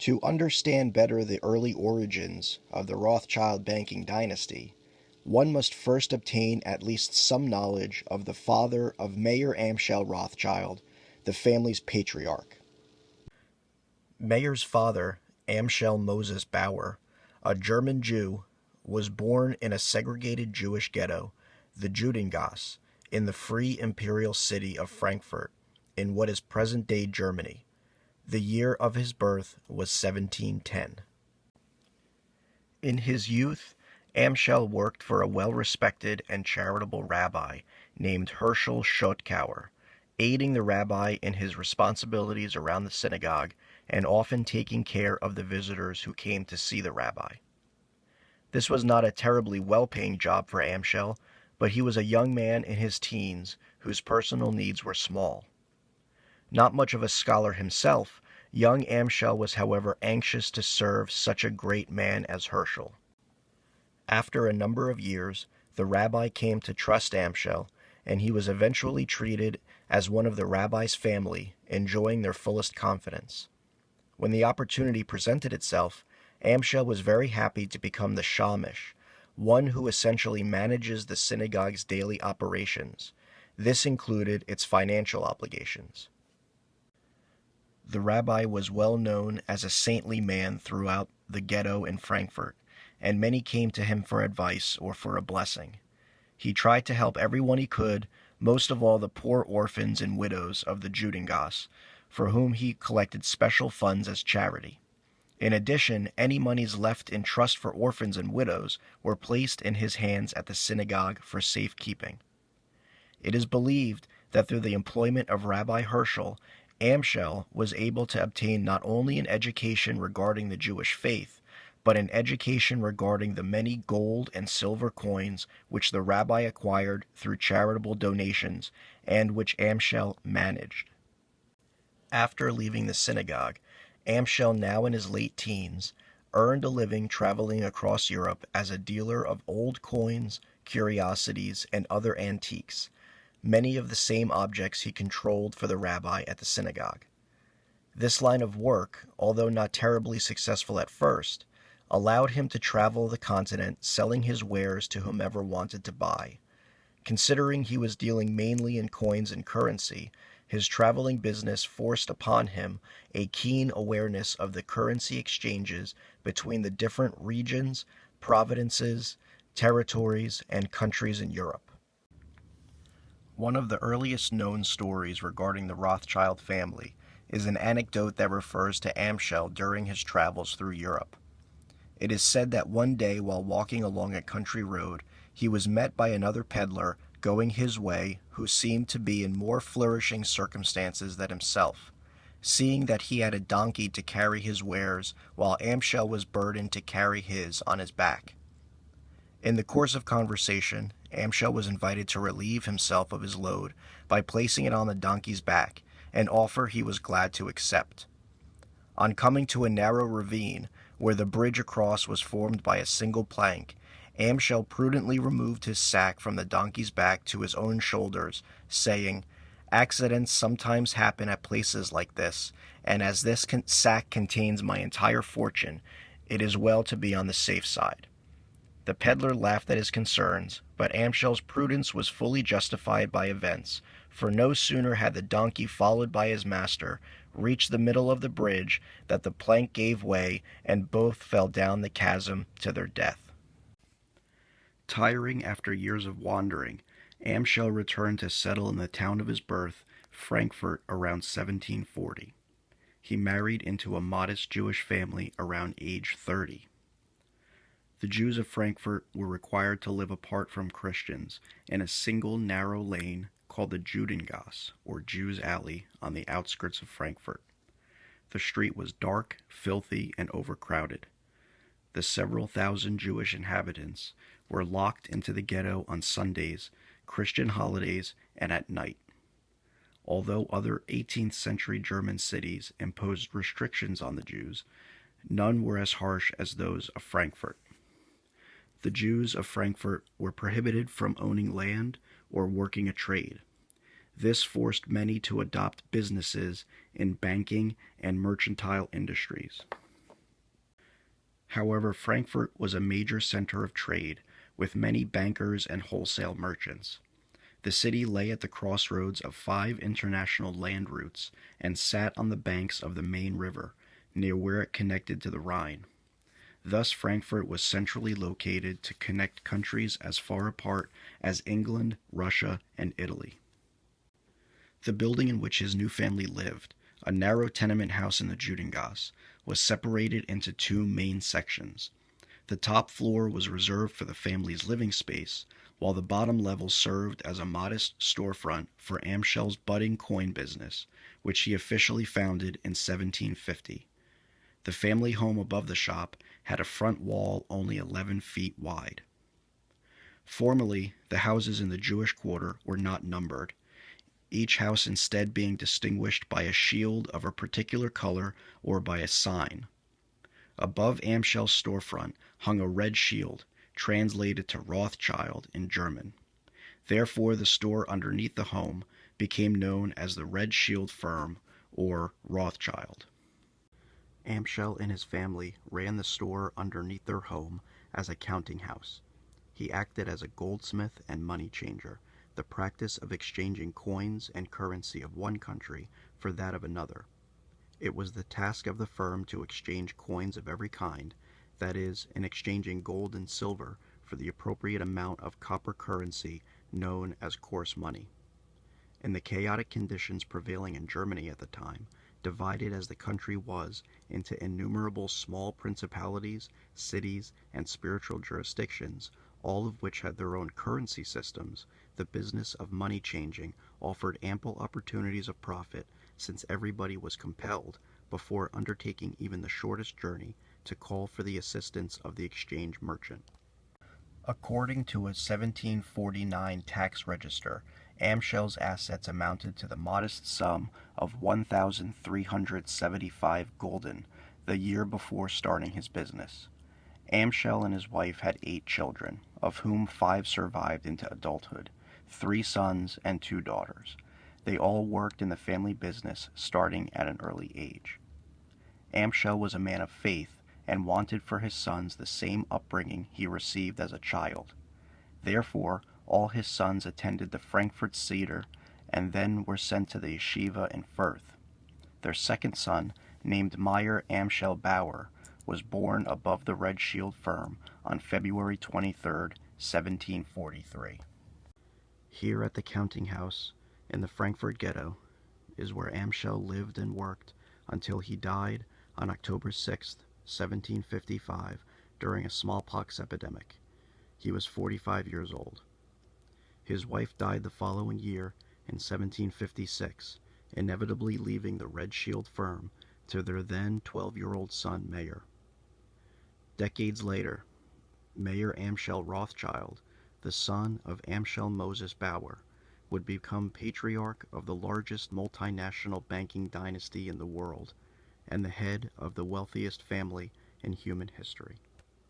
To understand better the early origins of the Rothschild banking dynasty, one must first obtain at least some knowledge of the father of Mayer Amschel Rothschild, the family's patriarch. Mayer's father, Amschel Moses BAUER, a German Jew, was born in a segregated Jewish ghetto, the Judengasse, in the free imperial city of Frankfurt, in what is present-day Germany. The year of his birth was 1710. In his youth, Amschel worked for a well-respected and charitable rabbi named Herschel Schottauer, aiding the rabbi in his responsibilities around the synagogue and often taking care of the visitors who came to see the rabbi. This was not a terribly well-paying job for Amschel, but he was a young man in his teens whose personal needs were small. Not much of a scholar himself, young Amschel was however anxious to serve such a great man as Herschel. After a number of years, the rabbi came to trust Amschel, and he was eventually treated as one of the rabbi's family, enjoying their fullest confidence. When the opportunity presented itself, Amschel was very happy to become the shamish, one who essentially manages the synagogue's daily operations. This included its financial obligations. The rabbi was well known as a saintly man throughout the ghetto in Frankfurt, and many came to him for advice or for a blessing. He tried to help everyone he could, most of all the poor orphans and widows of the Judengasse, for whom he collected special funds as charity. In addition, any monies left in trust for orphans and widows were placed in his hands at the synagogue for safekeeping. It is believed that through the employment of Rabbi Herschel, Amschel was able to obtain not only an education regarding the Jewish faith, but an education regarding the many gold and silver coins which the rabbi acquired through charitable donations and which Amschel managed. After leaving the synagogue, Amschel, now in his late teens, earned a living traveling across Europe as a dealer of old coins, curiosities, and other antiques, many of the same objects he controlled for the rabbi at the synagogue. This line of work, although not terribly successful at first, allowed him to travel the continent selling his wares to whomever wanted to buy. Considering he was dealing mainly in coins and currency, his traveling business forced upon him a keen awareness of the currency exchanges between the different regions, provinces, territories, and countries in Europe. One of the earliest known stories regarding the Rothschild family is an anecdote that refers to Amschel during his travels through Europe. It is said that one day while walking along a country road, he was met by another peddler going his way who seemed to be in more flourishing circumstances than himself, seeing that he had a donkey to carry his wares while Amschel was burdened to carry his on his back. In the course of conversation, Amschel was invited to relieve himself of his load by placing it on the donkey's back, an offer he was glad to accept. On coming to a narrow ravine, where the bridge across was formed by a single plank, Amschel prudently removed his sack from the donkey's back to his own shoulders, saying, "Accidents sometimes happen at places like this, and as this sack contains my entire fortune, it is well to be on the safe side." The peddler laughed at his concerns, but Amschel's prudence was fully justified by events, for no sooner had the donkey, followed by his master, reached the middle of the bridge that the plank gave way and both fell down the chasm to their death. Tiring after years of wandering, Amschel returned to settle in the town of his birth, Frankfurt, around 1740. He married into a modest Jewish family around age 30. The Jews of Frankfurt were required to live apart from Christians in a single narrow lane called the Judengasse, or Jews' Alley, on the outskirts of Frankfurt. The street was dark, filthy, and overcrowded. The several thousand Jewish inhabitants were locked into the ghetto on Sundays, Christian holidays, and at night. Although other 18th century German cities imposed restrictions on the Jews, none were as harsh as those of Frankfurt. The Jews of Frankfurt were prohibited from owning land or working a trade. This forced many to adopt businesses in banking and mercantile industries. However, Frankfurt was a major center of trade, with many bankers and wholesale merchants. The city lay at the crossroads of 5 international land routes and sat on the banks of the main river, near where it connected to the Rhine. Thus, Frankfurt was centrally located to connect countries as far apart as England, Russia, and Italy. The building in which his new family lived, a narrow tenement house in the Judengasse, was separated into two main sections. The top floor was reserved for the family's living space, while the bottom level served as a modest storefront for AMSCHEL's budding coin business, which he officially founded in 1750. The family home above the shop had a front wall only 11 feet wide. Formerly, the houses in the Jewish quarter were not numbered, each house instead being distinguished by a shield of a particular color or by a sign. Above AMSCHEL's storefront hung a red shield, translated to Rothschild in German. Therefore, the store underneath the home became known as the Red Shield Firm, or Rothschild. AMSCHEL and his family ran the store underneath their home as a counting house. He acted as a goldsmith and money changer, the practice of exchanging coins and currency of one country for that of another. It was the task of the firm to exchange coins of every kind, that is, in exchanging gold and silver for the appropriate amount of copper currency known as coarse money. In the chaotic conditions prevailing in Germany at the time, divided as the country was into innumerable small principalities, cities, and spiritual jurisdictions, all of which had their own currency systems, the business of money changing offered ample opportunities of profit, since everybody was compelled, before undertaking even the shortest journey, to call for the assistance of the exchange merchant. According to a 1749 tax register, AMSCHEL's assets amounted to the modest sum of 1,375 gulden the year before starting his business. AMSCHEL and his wife had 8 children, of whom 5 survived into adulthood, 3 sons and 2 daughters. They all worked in the family business starting at an early age. AMSCHEL was a man of faith and wanted for his sons the same upbringing he received as a child. Therefore, all his sons attended the Frankfurt Seder and then were sent to the yeshiva in Fürth. Their second son, named Meyer AMSCHEL BAUER, was born above the Red Shield Firm on February 23, 1743. Here at the counting house, in the Frankfurt ghetto, is where AMSCHEL lived and worked until he died on October 6, 1755, during a smallpox epidemic. He was 45 years old. His wife died the following year in 1756, inevitably leaving the Red Shield Firm to their then 12-year-old son, Meyer. Decades later, Meyer AMSCHEL Rothschild, the son of AMSCHEL Moses BAUER, would become patriarch of the largest multinational banking dynasty in the world and the head of the wealthiest family in human history.